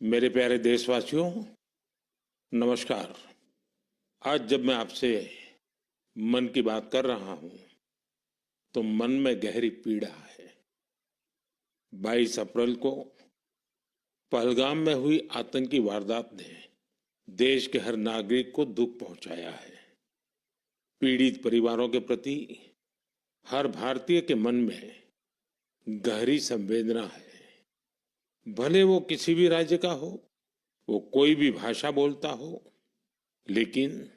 मेरे प्यारे देशवासियों, नमस्कार। आज जब मैं आपसे मन की बात कर रहा हूं, तो मन में गहरी पीड़ा है। 22 अप्रैल को पहलगाम में हुई आतंकी वारदात ने देश के हर नागरिक को दुख पहुंचाया है। पीड़ित परिवारों के प्रति हर भारतीय के मन में गहरी संवेदना है। भले वो किसी भी राज्य का हो, वो कोई भी भाषा बोलता हो, लेकिन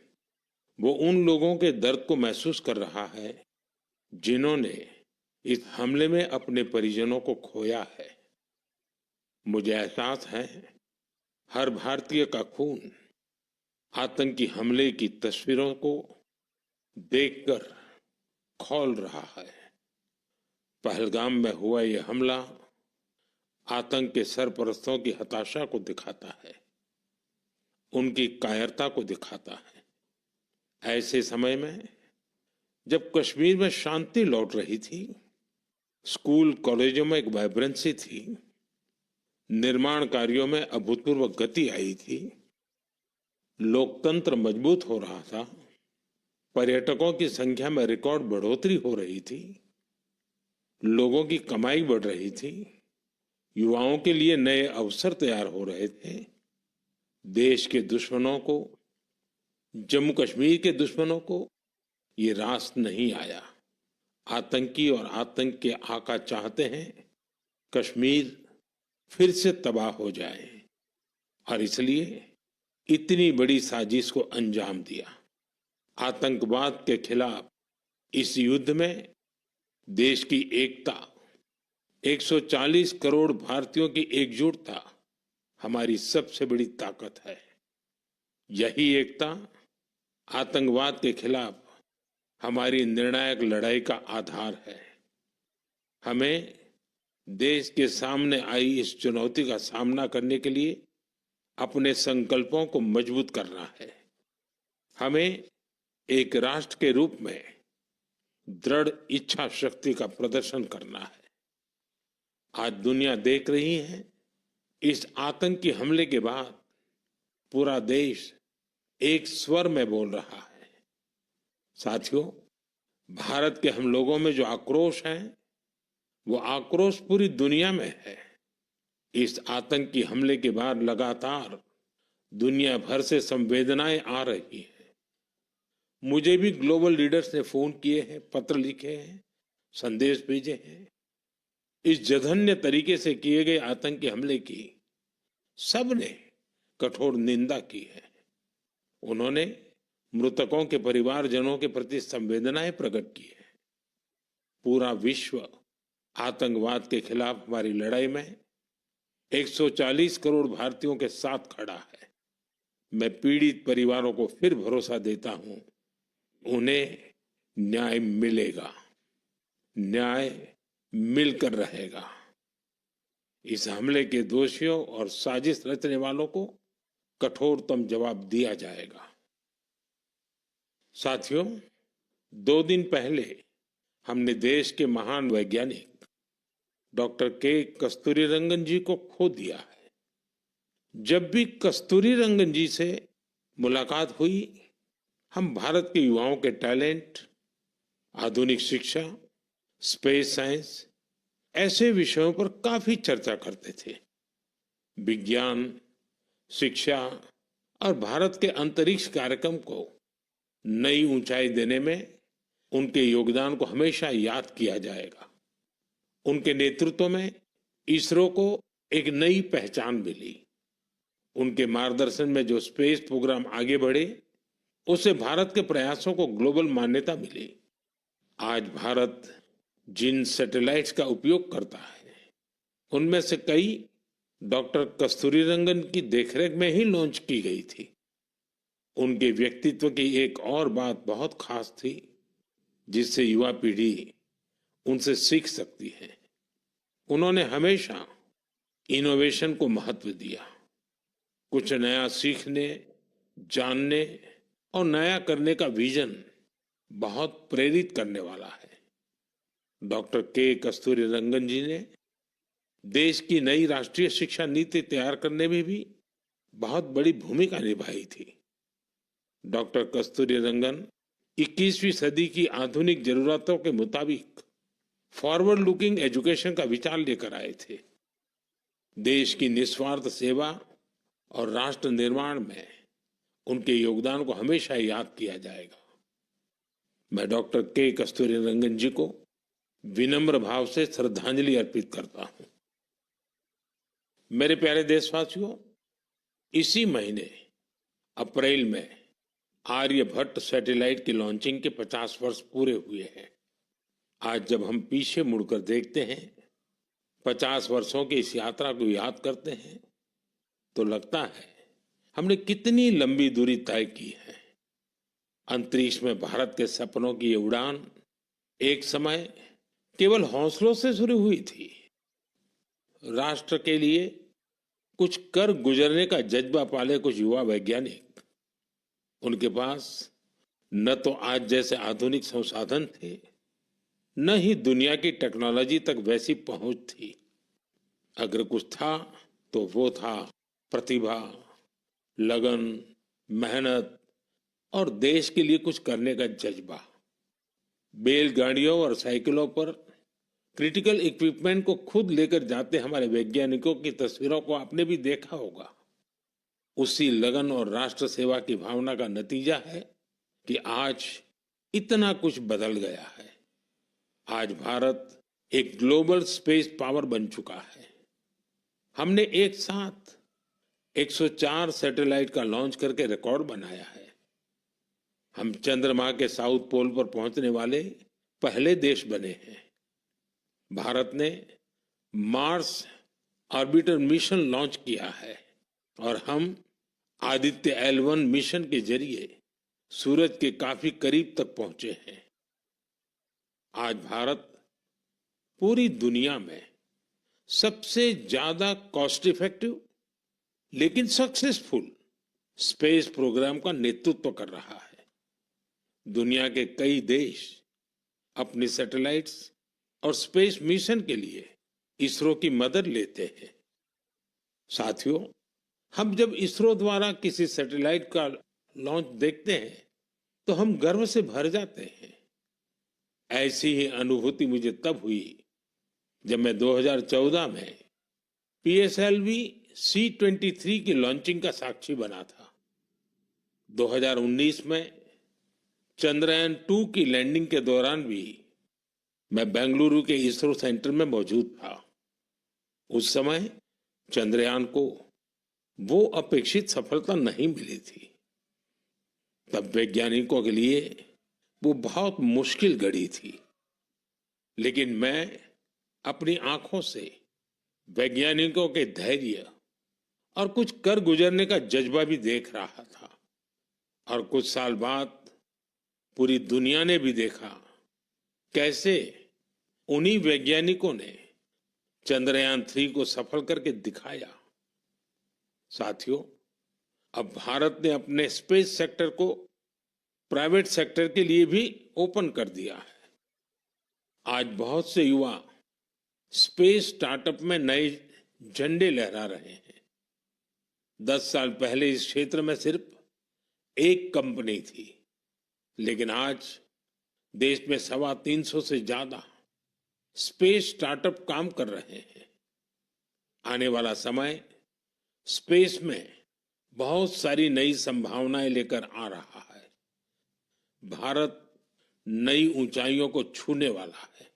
वो उन लोगों के दर्द को महसूस कर रहा है जिन्होंने इस हमले में अपने परिजनों को खोया है। मुझे एहसास है, हर भारतीय का खून आतंकी हमले की तस्वीरों को देखकर खौल रहा है। पहलगाम में हुआ यह हमला आतंक के सरपरस्तों की हताशा को दिखाता है, उनकी कायरता को दिखाता है। ऐसे समय में जब कश्मीर में शांति लौट रही थी, स्कूल कॉलेजों में एक वाइब्रेंसी थी, निर्माण कार्यों में अभूतपूर्व गति आई थी, लोकतंत्र मजबूत हो रहा था, पर्यटकों की संख्या में रिकॉर्ड बढ़ोतरी हो रही थी, लोगों की कमाई बढ़ रही थी, युवाओं के लिए नए अवसर तैयार हो रहे थे, देश के दुश्मनों को, जम्मू कश्मीर के दुश्मनों को ये रास नहीं आया। आतंकी और आतंक के आका चाहते हैं कश्मीर फिर से तबाह हो जाए, और इसलिए इतनी बड़ी साजिश को अंजाम दिया। आतंकवाद के खिलाफ इस युद्ध में देश की एकता, 140 करोड़ भारतीयों की एकजुटता हमारी सबसे बड़ी ताकत है। यही एकता आतंकवाद के खिलाफ हमारी निर्णायक लड़ाई का आधार है। हमें देश के सामने आई इस चुनौती का सामना करने के लिए अपने संकल्पों को मजबूत करना है। हमें एक राष्ट्र के रूप में दृढ़ इच्छा शक्ति का प्रदर्शन करना है। आज दुनिया देख रही है, इस आतंकी हमले के बाद पूरा देश एक स्वर में बोल रहा है। साथियों, भारत के हम लोगों में जो आक्रोश है, वो आक्रोश पूरी दुनिया में है। इस आतंकी हमले के बाद लगातार दुनिया भर से संवेदनाएं आ रही हैं। मुझे भी ग्लोबल लीडर्स ने फोन किए हैं, पत्र लिखे हैं, संदेश भेजे हैं। इस जघन्य तरीके से किए गए आतंकी हमले की सबने कठोर निंदा की है। उन्होंने मृतकों के परिवारजनों के प्रति संवेदनाएं प्रकट की है। पूरा विश्व आतंकवाद के खिलाफ हमारी लड़ाई में 140 करोड़ भारतीयों के साथ खड़ा है। मैं पीड़ित परिवारों को फिर भरोसा देता हूं, उन्हें न्याय मिलेगा, न्याय मिलकर रहेगा। इस हमले के दोषियों और साजिश रचने वालों को कठोरतम जवाब दिया जाएगा। साथियों, 2 दिन पहले हमने देश के महान वैज्ञानिक डॉक्टर कस्तूरीरंगन जी को खो दिया है। जब भी कस्तूरीरंगन जी से मुलाकात हुई, हम भारत के युवाओं के टैलेंट, आधुनिक शिक्षा, स्पेस साइंस, ऐसे विषयों पर काफी चर्चा करते थे। विज्ञान, शिक्षा और भारत के अंतरिक्ष कार्यक्रम को नई ऊंचाई देने में उनके योगदान को हमेशा याद किया जाएगा। उनके नेतृत्व में इसरो को एक नई पहचान मिली। उनके मार्गदर्शन में जो स्पेस प्रोग्राम आगे बढ़े, उससे भारत के प्रयासों को ग्लोबल मान्यता मिली। आज भारत जिन सैटेलाइट्स का उपयोग करता है, उनमें से कई डॉक्टर कस्तूरीरंगन की देखरेख में ही लॉन्च की गई थी। उनके व्यक्तित्व की एक और बात बहुत खास थी, जिससे युवा पीढ़ी उनसे सीख सकती है। उन्होंने हमेशा इनोवेशन को महत्व दिया। कुछ नया सीखने, जानने और नया करने का विजन बहुत प्रेरित करने वाला है। डॉक्टर कस्तूरीरंगन जी ने देश की नई राष्ट्रीय शिक्षा नीति तैयार करने में भी बहुत बड़ी भूमिका निभाई थी। डॉक्टर कस्तूरी रंगन 21वीं सदी की आधुनिक जरूरतों के मुताबिक फॉरवर्ड लुकिंग एजुकेशन का विचार लेकर आए थे। देश की निस्वार्थ सेवा और राष्ट्र निर्माण में उनके योगदान को हमेशा याद किया जाएगा। मैं डॉक्टर के कस्तूरी रंगन जी को विनम्र भाव से श्रद्धांजलि अर्पित करता हूं। मेरे प्यारे देशवासियों, इसी महीने अप्रैल में आर्यभट्ट सैटेलाइट की लॉन्चिंग के 50 वर्ष पूरे हुए हैं। आज जब हम पीछे मुड़कर देखते हैं, 50 वर्षों की इस यात्रा को याद करते हैं, तो लगता है हमने कितनी लंबी दूरी तय की है। अंतरिक्ष में भारत के सपनों की ये उड़ान एक समय केवल हौसलों से शुरू हुई थी। राष्ट्र के लिए कुछ कर गुजरने का जज्बा पाले कुछ युवा वैज्ञानिक, उनके पास न तो आज जैसे आधुनिक संसाधन थे, न ही दुनिया की टेक्नोलॉजी तक वैसी पहुंच थी। अगर कुछ था तो वो था प्रतिभा, लगन, मेहनत और देश के लिए कुछ करने का जज्बा। बैलगाड़ियों और साइकिलों पर क्रिटिकल इक्विपमेंट को खुद लेकर जाते हमारे वैज्ञानिकों की तस्वीरों को आपने भी देखा होगा। उसी लगन और राष्ट्र सेवा की भावना का नतीजा है कि आज इतना कुछ बदल गया है। आज भारत एक ग्लोबल स्पेस पावर बन चुका है। हमने एक साथ 104 सैटेलाइट का लॉन्च करके रिकॉर्ड बनाया है। हम चंद्रमा के साउथ पोल पर पहुंचने वाले पहले देश बने हैं। भारत ने मार्स ऑर्बिटर मिशन लॉन्च किया है और हम आदित्य L1 मिशन के जरिए सूरज के काफी करीब तक पहुंचे हैं। आज भारत पूरी दुनिया में सबसे ज्यादा कॉस्ट इफेक्टिव लेकिन सक्सेसफुल स्पेस प्रोग्राम का नेतृत्व कर रहा है। दुनिया के कई देश अपनी सैटेलाइट्स और स्पेस मिशन के लिए इसरो की मदद लेते हैं। साथियों, हम जब इसरो द्वारा किसी सैटेलाइट का लॉन्च देखते हैं तो हम गर्व से भर जाते हैं। ऐसी ही अनुभूति मुझे तब हुई जब मैं 2014 में PSLV C-23 की लॉन्चिंग का साक्षी बना था। 2019 में चंद्रयान 2 की लैंडिंग के दौरान भी मैं बेंगलुरु के इसरो सेंटर में मौजूद था। उस समय चंद्रयान को वो अपेक्षित सफलता नहीं मिली थी। तब वैज्ञानिकों के लिए वो बहुत मुश्किल घड़ी थी, लेकिन मैं अपनी आंखों से वैज्ञानिकों के धैर्य और कुछ कर गुजरने का जज्बा भी देख रहा था। और कुछ साल बाद पूरी दुनिया ने भी देखा कैसे उन्हीं वैज्ञानिकों ने चंद्रयान 3 को सफल करके दिखाया। साथियों, अब भारत ने अपने स्पेस सेक्टर को प्राइवेट सेक्टर के लिए भी ओपन कर दिया है। आज बहुत से युवा स्पेस स्टार्टअप में नए झंडे लहरा रहे हैं। 10 साल पहले इस क्षेत्र में सिर्फ एक कंपनी थी, लेकिन आज देश में 325 से ज्यादा स्पेस स्टार्टअप काम कर रहे हैं। आने वाला समय स्पेस में बहुत सारी नई संभावनाएं लेकर आ रहा है। भारत नई ऊंचाइयों को छूने वाला है।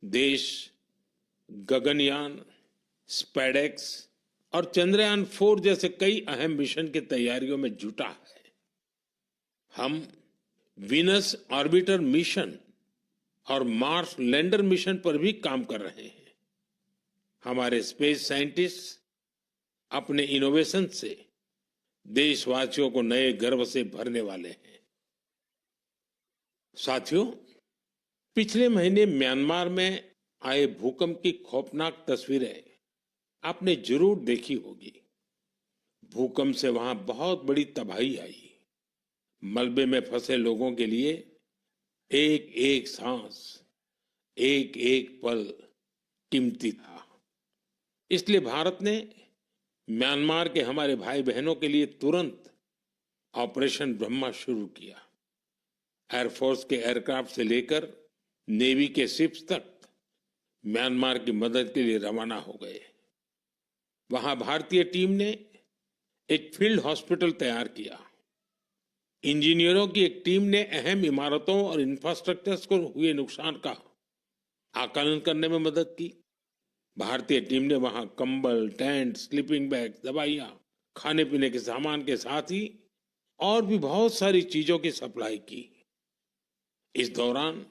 देश गगनयान, स्पेडेक्स और चंद्रयान 4 जैसे कई अहम मिशन की तैयारियों में जुटा है। हम वीनस ऑर्बिटर मिशन और मार्स लैंडर मिशन पर भी काम कर रहे हैं। हमारे स्पेस साइंटिस्ट अपने इनोवेशन से देशवासियों को नए गर्व से भरने वाले हैं। साथियों, पिछले महीने म्यांमार में आए भूकंप की खौफनाक तस्वीरें आपने जरूर देखी होगी। भूकंप से वहां बहुत बड़ी तबाही आई। मलबे में फंसे लोगों के लिए एक एक सांस, एक एक पल कीमती था। इसलिए भारत ने म्यांमार के हमारे भाई बहनों के लिए तुरंत ऑपरेशन ब्रह्मा शुरू किया। एयरफोर्स के एयरक्राफ्ट से लेकर नेवी के शिप्स तक म्यांमार की मदद के लिए रवाना हो गए। वहां भारतीय टीम ने एक फील्ड हॉस्पिटल तैयार किया। इंजीनियरों की एक टीम ने अहम इमारतों और इंफ्रास्ट्रक्चर्स को हुए नुकसान का आकलन करने में मदद की। भारतीय टीम ने वहां कंबल, टेंट, स्लीपिंग बैग, दवाइयां, खाने पीने के सामान के साथ ही और भी बहुत सारी चीजों की सप्लाई की। इस दौरान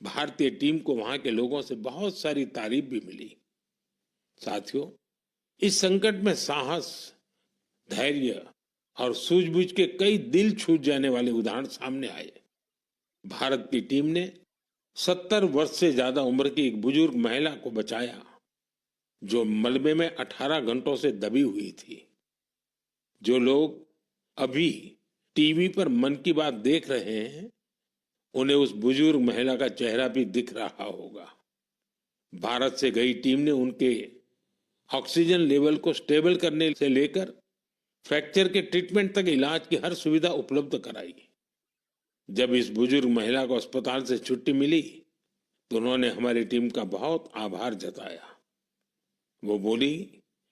भारतीय टीम को वहां के लोगों से बहुत सारी तारीफ भी मिली। साथियों, इस संकट में साहस, धैर्य और सूझबूझ के कई दिल छू जाने वाले उदाहरण सामने आए। भारत की टीम ने 70 वर्ष से ज्यादा उम्र की एक बुजुर्ग महिला को बचाया, जो मलबे में 18 घंटों से दबी हुई थी। जो लोग अभी टीवी पर मन की बात देख रहे हैं, उन्हें उस बुजुर्ग महिला का चेहरा भी दिख रहा होगा। भारत से गई टीम ने उनके ऑक्सीजन लेवल को स्टेबल करने से लेकर फ्रैक्चर के ट्रीटमेंट तक इलाज की हर सुविधा उपलब्ध कराई। जब इस बुजुर्ग महिला को अस्पताल से छुट्टी मिली तो उन्होंने हमारी टीम का बहुत आभार जताया। वो बोली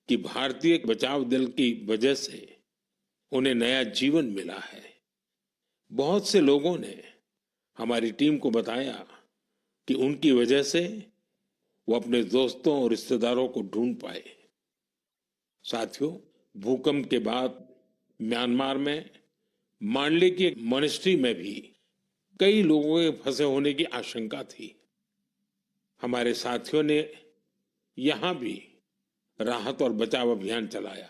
कि भारतीय बचाव दल की वजह से उन्हें नया जीवन मिला है। बहुत से लोगों ने हमारी टीम को बताया कि उनकी वजह से वो अपने दोस्तों और रिश्तेदारों को ढूंढ पाए। साथियों, भूकंप के बाद म्यांमार में मांडले की एक मॉनेस्ट्री में भी कई लोगों के फंसे होने की आशंका थी। हमारे साथियों ने यहां भी राहत और बचाव अभियान चलाया।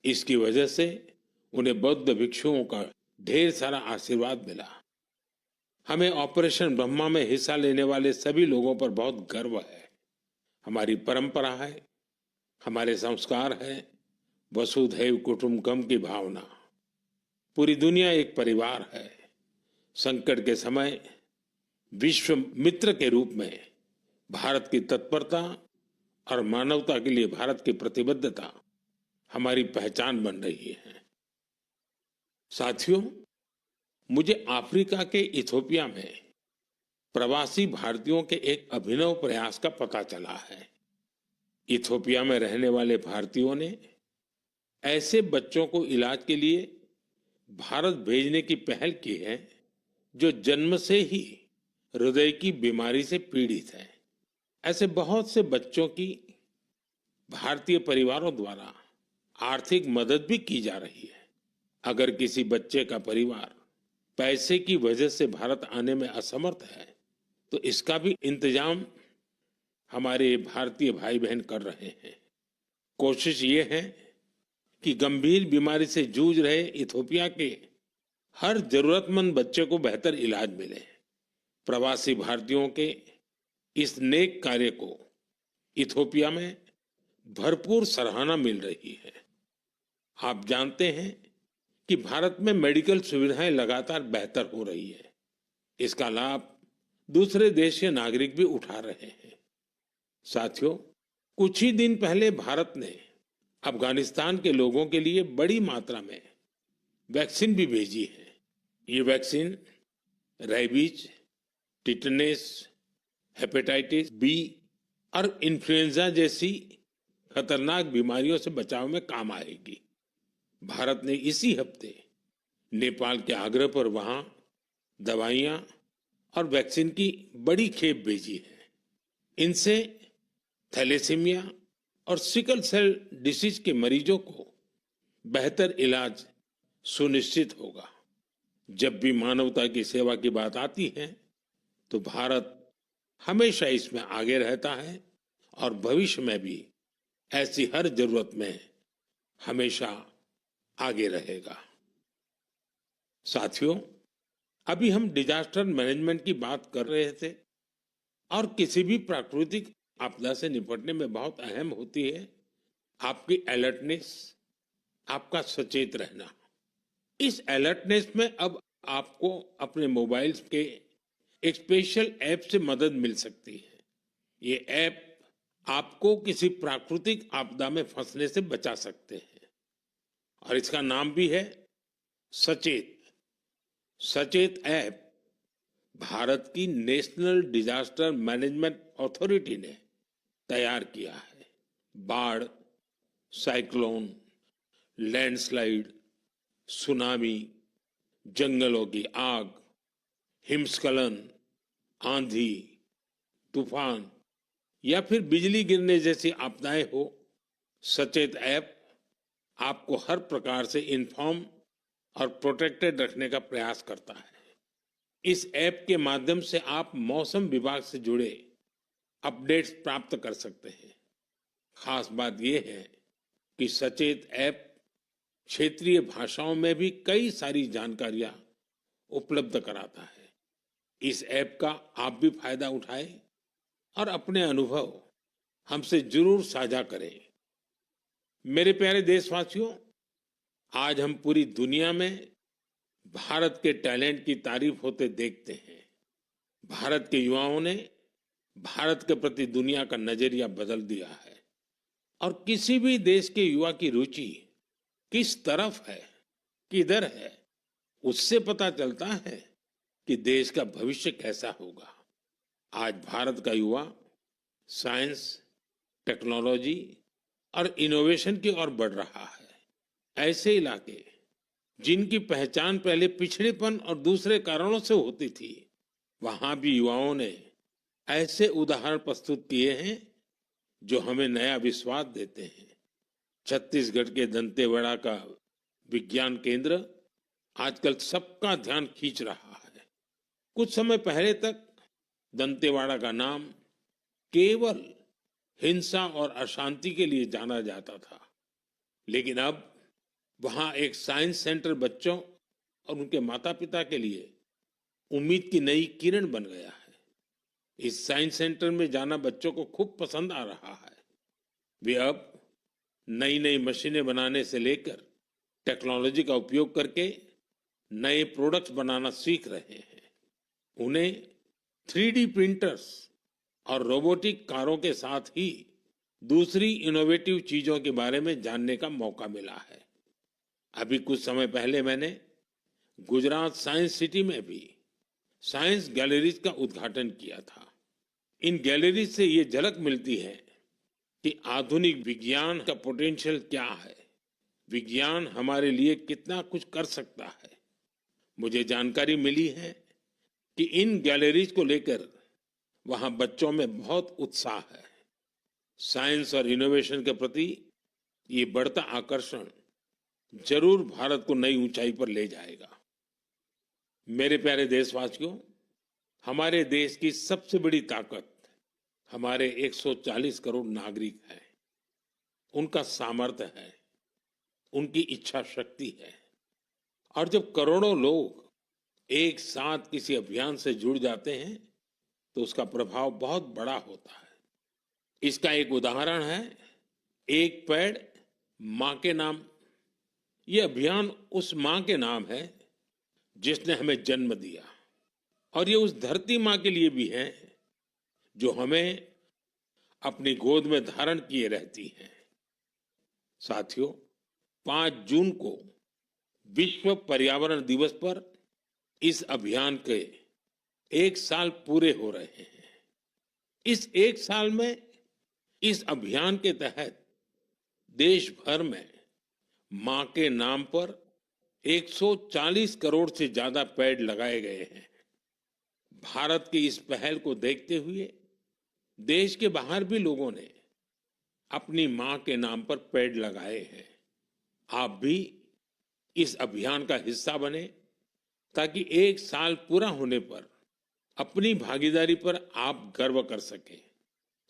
इसकी वजह से उन्हें बौद्ध भिक्षुओं का ढेर सारा आशीर्वाद मिला। हमें ऑपरेशन ब्रह्मा में हिस्सा लेने वाले सभी लोगों पर बहुत गर्व है। हमारी परंपरा है, हमारे संस्कार है, वसुधैव कुटुंबकम की भावना। पूरी दुनिया एक परिवार है। संकट के समय विश्व मित्र के रूप में भारत की तत्परता और मानवता के लिए भारत की प्रतिबद्धता हमारी पहचान बन रही है। साथियों, मुझे अफ्रीका के इथियोपिया में प्रवासी भारतीयों के एक अभिनव प्रयास का पता चला है। इथियोपिया में रहने वाले भारतीयों ने ऐसे बच्चों को इलाज के लिए भारत भेजने की पहल की है जो जन्म से ही हृदय की बीमारी से पीड़ित हैं। ऐसे बहुत से बच्चों की भारतीय परिवारों द्वारा आर्थिक मदद भी की जा रही है। अगर किसी बच्चे का परिवार पैसे की वजह से भारत आने में असमर्थ है तो इसका भी इंतजाम हमारे भारतीय भाई बहन कर रहे हैं। कोशिश ये है कि गंभीर बीमारी से जूझ रहे इथियोपिया के हर जरूरतमंद बच्चे को बेहतर इलाज मिले। प्रवासी भारतीयों के इस नेक कार्य को इथियोपिया में भरपूर सराहना मिल रही है। आप जानते हैं कि भारत में मेडिकल सुविधाएं लगातार बेहतर हो रही है। इसका लाभ दूसरे देश के नागरिक भी उठा रहे हैं। साथियों, कुछ ही दिन पहले भारत ने अफगानिस्तान के लोगों के लिए बड़ी मात्रा में वैक्सीन भी भेजी है। ये vaccine rabies, tetanus, hepatitis B और इन्फ्लुएंजा जैसी खतरनाक बीमारियों से बचाव में काम आएगी। भारत ने इसी हफ्ते नेपाल के आग्रह पर वहां दवाइयां और वैक्सीन की बड़ी खेप भेजी है। इनसे थैलेसीमिया और सिकल सेल डिसीज के मरीजों को बेहतर इलाज सुनिश्चित होगा। जब भी मानवता की सेवा की बात आती है तो भारत हमेशा इसमें आगे रहता है और भविष्य में भी ऐसी हर जरूरत में हमेशा आगे रहेगा। साथियों, अभी हम डिजास्टर मैनेजमेंट की बात कर रहे थे और किसी भी प्राकृतिक आपदा से निपटने में बहुत अहम होती है आपकी अलर्टनेस, आपका सचेत रहना। इस अलर्टनेस में अब आपको अपने मोबाइल के एक स्पेशल ऐप से मदद मिल सकती है। ये ऐप आपको किसी प्राकृतिक आपदा में फंसने से बचा सकते हैं। और इसका नाम भी है सचेत। सचेत ऐप भारत की नेशनल डिजास्टर मैनेजमेंट अथॉरिटी ने तैयार किया है। बाढ़, साइक्लोन, लैंडस्लाइड, सुनामी, जंगलों की आग, हिमस्खलन, आंधी, तूफान या फिर बिजली गिरने जैसी आपदाएं हो, सचेत ऐप आपको हर प्रकार से इन्फॉर्म और प्रोटेक्टेड रखने का प्रयास करता है। इस ऐप के माध्यम से आप मौसम विभाग से जुड़े अपडेट्स प्राप्त कर सकते हैं। खास बात यह है कि सचेत ऐप क्षेत्रीय भाषाओं में भी कई सारी जानकारियां उपलब्ध कराता है। इस ऐप का आप भी फायदा उठाएं और अपने अनुभव हमसे जरूर साझा करें। मेरे प्यारे देशवासियों, आज हम पूरी दुनिया में भारत के टैलेंट की तारीफ होते देखते हैं। भारत के युवाओं ने भारत के प्रति दुनिया का नजरिया बदल दिया है। और किसी भी देश के युवा की रुचि किस तरफ है, किधर है, उससे पता चलता है कि देश का भविष्य कैसा होगा। आज भारत का युवा साइंस, टेक्नोलॉजी और इनोवेशन की ओर बढ़ रहा है। ऐसे इलाके जिनकी पहचान पहले पिछड़ेपन और दूसरे कारणों से होती थी, वहां भी युवाओं ने ऐसे उदाहरण प्रस्तुत किए हैं जो हमें नया विश्वास देते हैं। छत्तीसगढ़ के दंतेवाड़ा का विज्ञान केंद्र आजकल सबका ध्यान खींच रहा है। कुछ समय पहले तक दंतेवाड़ा का नाम केवल हिंसा और अशांति के लिए जाना जाता था, लेकिन अब वहां एक साइंस सेंटर बच्चों और उनके माता पिता के लिए उम्मीद की नई किरण बन गया है। इस साइंस सेंटर में जाना बच्चों को खूब पसंद आ रहा है। वे अब नई नई मशीनें बनाने से लेकर टेक्नोलॉजी का उपयोग करके नए प्रोडक्ट्स बनाना सीख रहे हैं। उन्हें 3D प्रिंटर्स और रोबोटिक कारों के साथ ही दूसरी इनोवेटिव चीजों के बारे में जानने का मौका मिला है। अभी कुछ समय पहले मैंने गुजरात साइंस सिटी में भी साइंस गैलरीज का उद्घाटन किया था। इन गैलरीज से ये झलक मिलती है कि आधुनिक विज्ञान का पोटेंशियल क्या है, विज्ञान हमारे लिए कितना कुछ कर सकता है। मुझे जानकारी मिली है कि इन गैलरीज को लेकर वहां बच्चों में बहुत उत्साह है। साइंस और इनोवेशन के प्रति ये बढ़ता आकर्षण जरूर भारत को नई ऊंचाई पर ले जाएगा। मेरे प्यारे देशवासियों, हमारे देश की सबसे बड़ी ताकत हमारे 140 करोड़ नागरिक हैं। उनका सामर्थ्य है, उनकी इच्छा शक्ति है। और जब करोड़ों लोग एक साथ किसी अभियान से जुड़ जाते हैं तो उसका प्रभाव बहुत बड़ा होता है। इसका एक उदाहरण है एक पेड़ मां के नाम। ये अभियान उस मां के नाम है जिसने हमें जन्म दिया, और ये उस धरती मां के लिए भी है जो हमें अपनी गोद में धारण किए रहती है। साथियों, 5 जून को विश्व पर्यावरण दिवस पर इस अभियान के 1 साल पूरे हो रहे हैं। इस 1 साल में इस अभियान के तहत देश भर में मां के नाम पर 140 करोड़ से ज्यादा पेड़ लगाए गए हैं। भारत की इस पहल को देखते हुए देश के बाहर भी लोगों ने अपनी मां के नाम पर पेड़ लगाए हैं। आप भी इस अभियान का हिस्सा बने ताकि 1 साल पूरा होने पर अपनी भागीदारी पर आप गर्व कर सकें।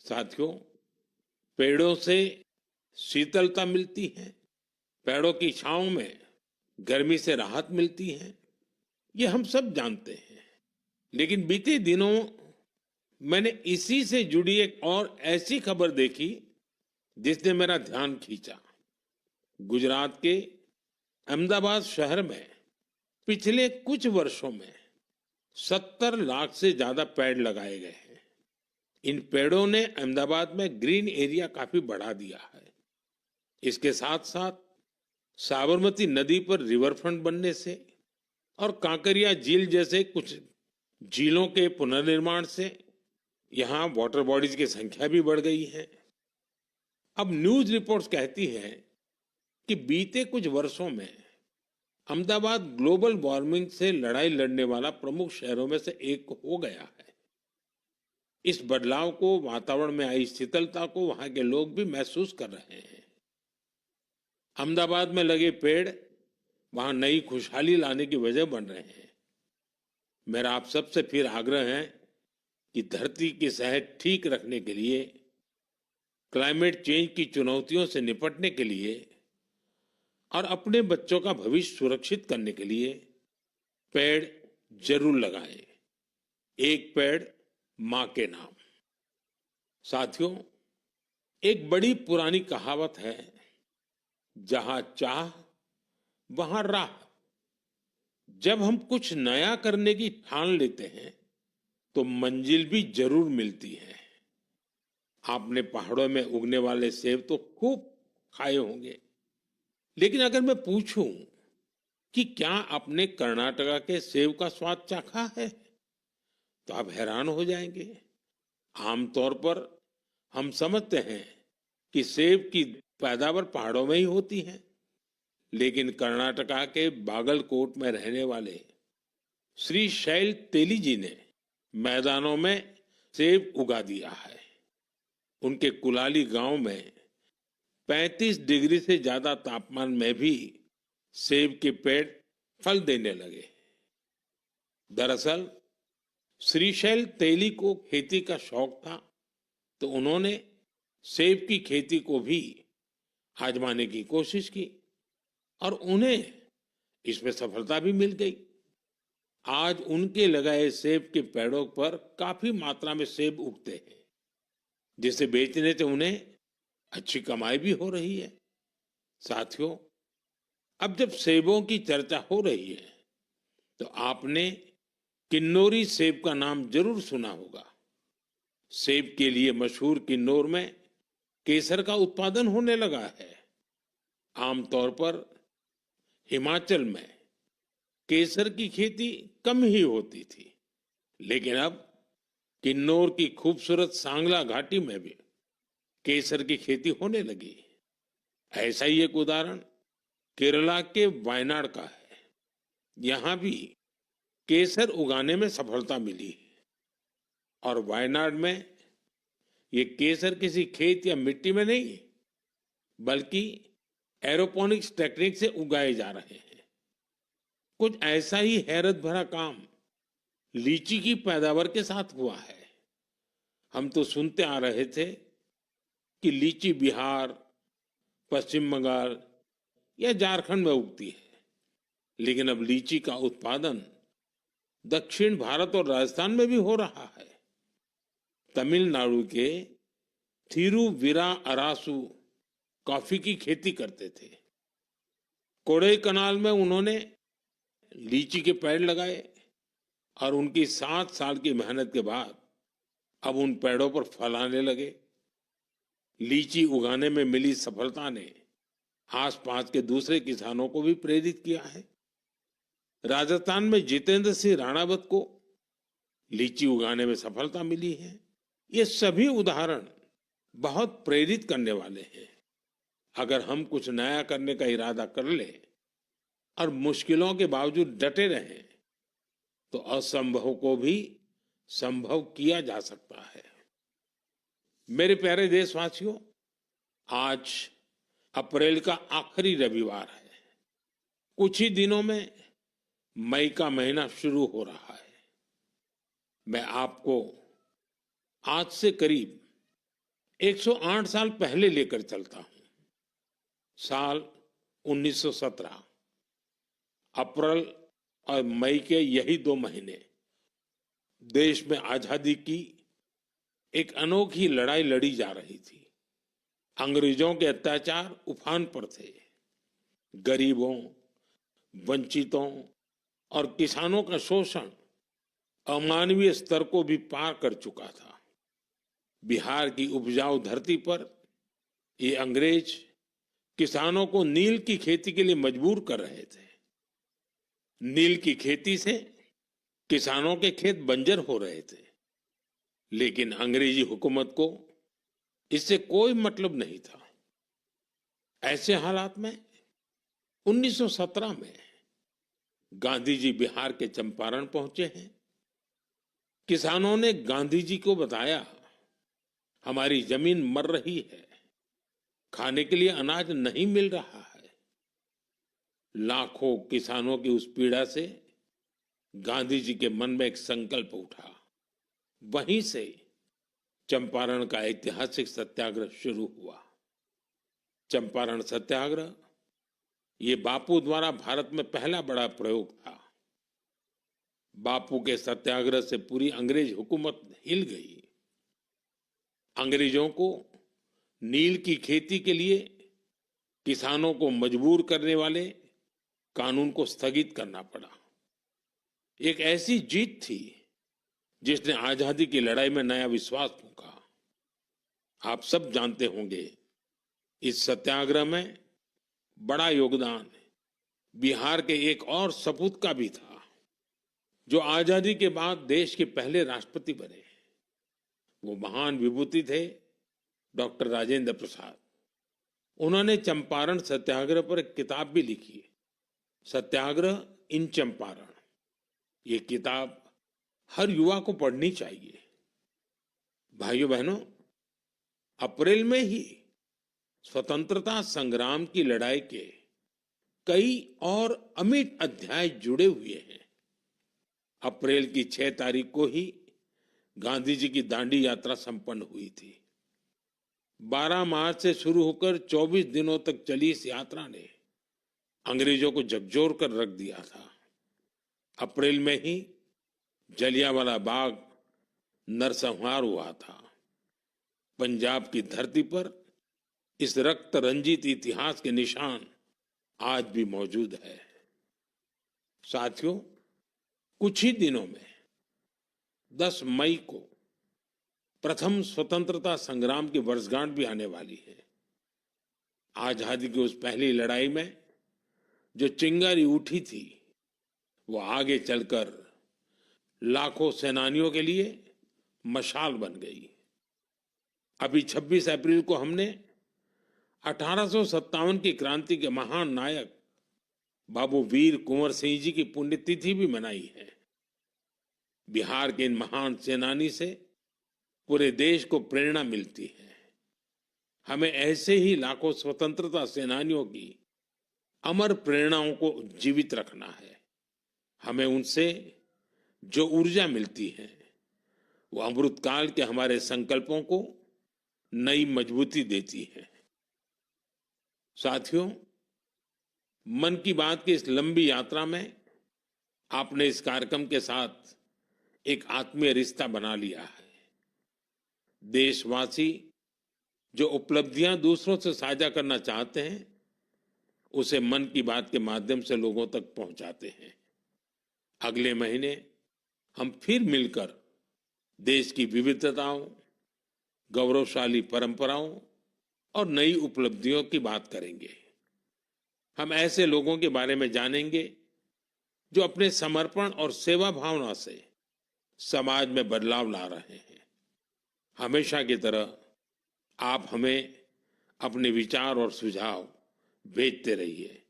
साथियों, पेड़ों से शीतलता मिलती है, पेड़ों की छांव में गर्मी से राहत मिलती है, ये हम सब जानते हैं। लेकिन बीते दिनों मैंने इसी से जुड़ी एक और ऐसी खबर देखी जिसने मेरा ध्यान खींचा। गुजरात के अहमदाबाद शहर में पिछले कुछ वर्षों में 70 लाख से ज्यादा पेड़ लगाए गए हैं। इन पेड़ों ने अहमदाबाद में ग्रीन एरिया काफी बढ़ा दिया है। इसके साथ साथ साबरमती नदी पर रिवरफ्रंट बनने से और कांकरिया झील जैसे कुछ झीलों के पुनर्निर्माण से यहाँ वाटर बॉडीज की संख्या भी बढ़ गई है। अब न्यूज रिपोर्ट्स कहती है कि बीते कुछ वर्षों में अहमदाबाद ग्लोबल वार्मिंग से लड़ाई लड़ने वाला प्रमुख शहरों में से एक हो गया है। इस बदलाव को, वातावरण में आई शीतलता को वहां के लोग भी महसूस कर रहे हैं। अहमदाबाद में लगे पेड़ वहां नई खुशहाली लाने की वजह बन रहे हैं। मेरा आप सबसे फिर आग्रह है कि धरती की सेहत ठीक रखने के लिए, क्लाइमेट चेंज की चुनौतियों से निपटने के लिए और अपने बच्चों का भविष्य सुरक्षित करने के लिए पेड़ जरूर लगाएं। एक पेड़ मां के नाम। साथियों, एक बड़ी पुरानी कहावत है, जहां चाह वहां राह। जब हम कुछ नया करने की ठान लेते हैं तो मंजिल भी जरूर मिलती है। आपने पहाड़ों में उगने वाले सेब तो खूब खाए होंगे, लेकिन अगर मैं पूछूं कि क्या आपने कर्नाटका के सेब का स्वाद चाखा है, तो आप हैरान हो जाएंगे। आमतौर पर हम समझते हैं कि सेब की पैदावार पहाड़ों में ही होती है, लेकिन कर्नाटका के बागलकोट में रहने वाले श्री शैल तेली जी ने मैदानों में सेब उगा दिया है। उनके कुलाली गांव में 35 डिग्री से ज्यादा तापमान में भी सेब के पेड़ फल देने लगे। दरअसल श्रीशैल तेली को खेती का शौक था, तो उन्होंने सेब की खेती को भी आजमाने की कोशिश की और उन्हें इसमें सफलता भी मिल गई। आज उनके लगाए सेब के पेड़ों पर काफी मात्रा में सेब उगते हैं, जिसे बेचने से उन्हें अच्छी कमाई भी हो रही है। साथियों, अब जब सेबों की चर्चा हो रही है तो आपने किन्नौरी सेब का नाम जरूर सुना होगा। सेब के लिए मशहूर किन्नौर में केसर का उत्पादन होने लगा है। आमतौर पर हिमाचल में केसर की खेती कम ही होती थी, लेकिन अब किन्नौर की खूबसूरत सांगला घाटी में भी केसर की खेती होने लगी। ऐसा ही एक उदाहरण केरला के वायनाड का है। यहां भी केसर उगाने में सफलता मिली और वायनाड में ये केसर किसी खेत या मिट्टी में नहीं, बल्कि एरोपोनिक्स टेक्निक से उगाए जा रहे हैं। कुछ ऐसा ही हैरत भरा काम लीची की पैदावार के साथ हुआ है। हम तो सुनते आ रहे थे कि लीची बिहार, पश्चिम बंगाल या झारखंड में उगती है, लेकिन अब लीची का उत्पादन दक्षिण भारत और राजस्थान में भी हो रहा है। तमिलनाडु के थिरुविरा अरासु कॉफी की खेती करते थे। कोडाईकनाल में उन्होंने लीची के पेड़ लगाए और उनकी 7 साल की मेहनत के बाद अब उन पेड़ों पर फल आने लगे। लीची उगाने में मिली सफलता ने आसपास के दूसरे किसानों को भी प्रेरित किया है। राजस्थान में जितेंद्र सिंह राणावत को लीची उगाने में सफलता मिली है। ये सभी उदाहरण बहुत प्रेरित करने वाले हैं। अगर हम कुछ नया करने का इरादा कर ले और मुश्किलों के बावजूद डटे रहें, तो असंभव को भी संभव किया जा सकता है। मेरे प्यारे देशवासियों, आज अप्रैल का आखिरी रविवार है। कुछ ही दिनों में मई का महीना शुरू हो रहा है। मैं आपको आज से करीब 108 साल पहले लेकर चलता हूं। साल 1917। अप्रैल और मई के यही 2 महीने देश में आजादी की एक अनोखी लड़ाई लड़ी जा रही थी। अंग्रेजों के अत्याचार उफान पर थे। गरीबों, वंचितों और किसानों का शोषण अमानवीय स्तर को भी पार कर चुका था। बिहार की उपजाऊ धरती पर ये अंग्रेज किसानों को नील की खेती के लिए मजबूर कर रहे थे। नील की खेती से किसानों के खेत बंजर हो रहे थे, लेकिन अंग्रेजी हुकूमत को इससे कोई मतलब नहीं था। ऐसे हालात में 1917 में गांधी जी बिहार के चंपारण पहुंचे हैं। किसानों ने गांधी जी को बताया, हमारी जमीन मर रही है, खाने के लिए अनाज नहीं मिल रहा है। लाखों किसानों की उस पीड़ा से गांधी जी के मन में एक संकल्प उठा। वहीं से चंपारण का ऐतिहासिक सत्याग्रह शुरू हुआ। चंपारण सत्याग्रह ये बापू द्वारा भारत में पहला बड़ा प्रयोग था। बापू के सत्याग्रह से पूरी अंग्रेज हुकूमत हिल गई। अंग्रेजों को नील की खेती के लिए किसानों को मजबूर करने वाले कानून को स्थगित करना पड़ा। एक ऐसी जीत थी जिसने आजादी की लड़ाई में नया विश्वास फूंका। आप सब जानते होंगे, इस सत्याग्रह में बड़ा योगदान बिहार के एक और सपूत का भी था, जो आजादी के बाद देश के पहले राष्ट्रपति बने। वो महान विभूति थे डॉक्टर राजेंद्र प्रसाद। उन्होंने चंपारण सत्याग्रह पर एक किताब भी लिखी, सत्याग्रह इन चंपारण। ये किताब हर युवा को पढ़नी चाहिए। भाइयों बहनों, अप्रैल में ही स्वतंत्रता संग्राम की लड़ाई के कई और अमिट अध्याय जुड़े हुए हैं। अप्रैल की 6 तारीख को ही गांधी जी की दांडी यात्रा संपन्न हुई थी। 12 मार्च से शुरू होकर 24 दिनों तक चली इस यात्रा ने अंग्रेजों को झकझोर कर रख दिया था। अप्रैल में ही जलियांवाला बाग नरसंहार हुआ था। पंजाब की धरती पर इस रक्त रंजित इतिहास के निशान आज भी मौजूद है। साथियों, कुछ ही दिनों में 10 मई को प्रथम स्वतंत्रता संग्राम की वर्षगांठ भी आने वाली है। आजादी की उस पहली लड़ाई में जो चिंगारी उठी थी, वो आगे चलकर लाखों सेनानियों के लिए मशाल बन गई। अभी 26 अप्रैल को हमने 1857 की क्रांति के महान नायक बाबू वीर कुंवर सिंह जी की पुण्यतिथि भी मनाई है। बिहार के इन महान सेनानी से पूरे देश को प्रेरणा मिलती है। हमें ऐसे ही लाखों स्वतंत्रता सेनानियों की अमर प्रेरणाओं को जीवित रखना है। हमें उनसे जो ऊर्जा मिलती है, वो अमृतकाल के हमारे संकल्पों को नई मजबूती देती है। साथियों, मन की बात की इस लंबी यात्रा में आपने इस कार्यक्रम के साथ एक आत्मीय रिश्ता बना लिया है। देशवासी जो उपलब्धियां दूसरों से साझा करना चाहते हैं, उसे मन की बात के माध्यम से लोगों तक पहुंचाते हैं। अगले महीने हम फिर मिलकर देश की विविधताओं, गौरवशाली परंपराओं और नई उपलब्धियों की बात करेंगे। हम ऐसे लोगों के बारे में जानेंगे जो अपने समर्पण और सेवा भावना से समाज में बदलाव ला रहे हैं। हमेशा की तरह आप हमें अपने विचार और सुझाव भेजते रहिए।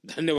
धन्यवाद।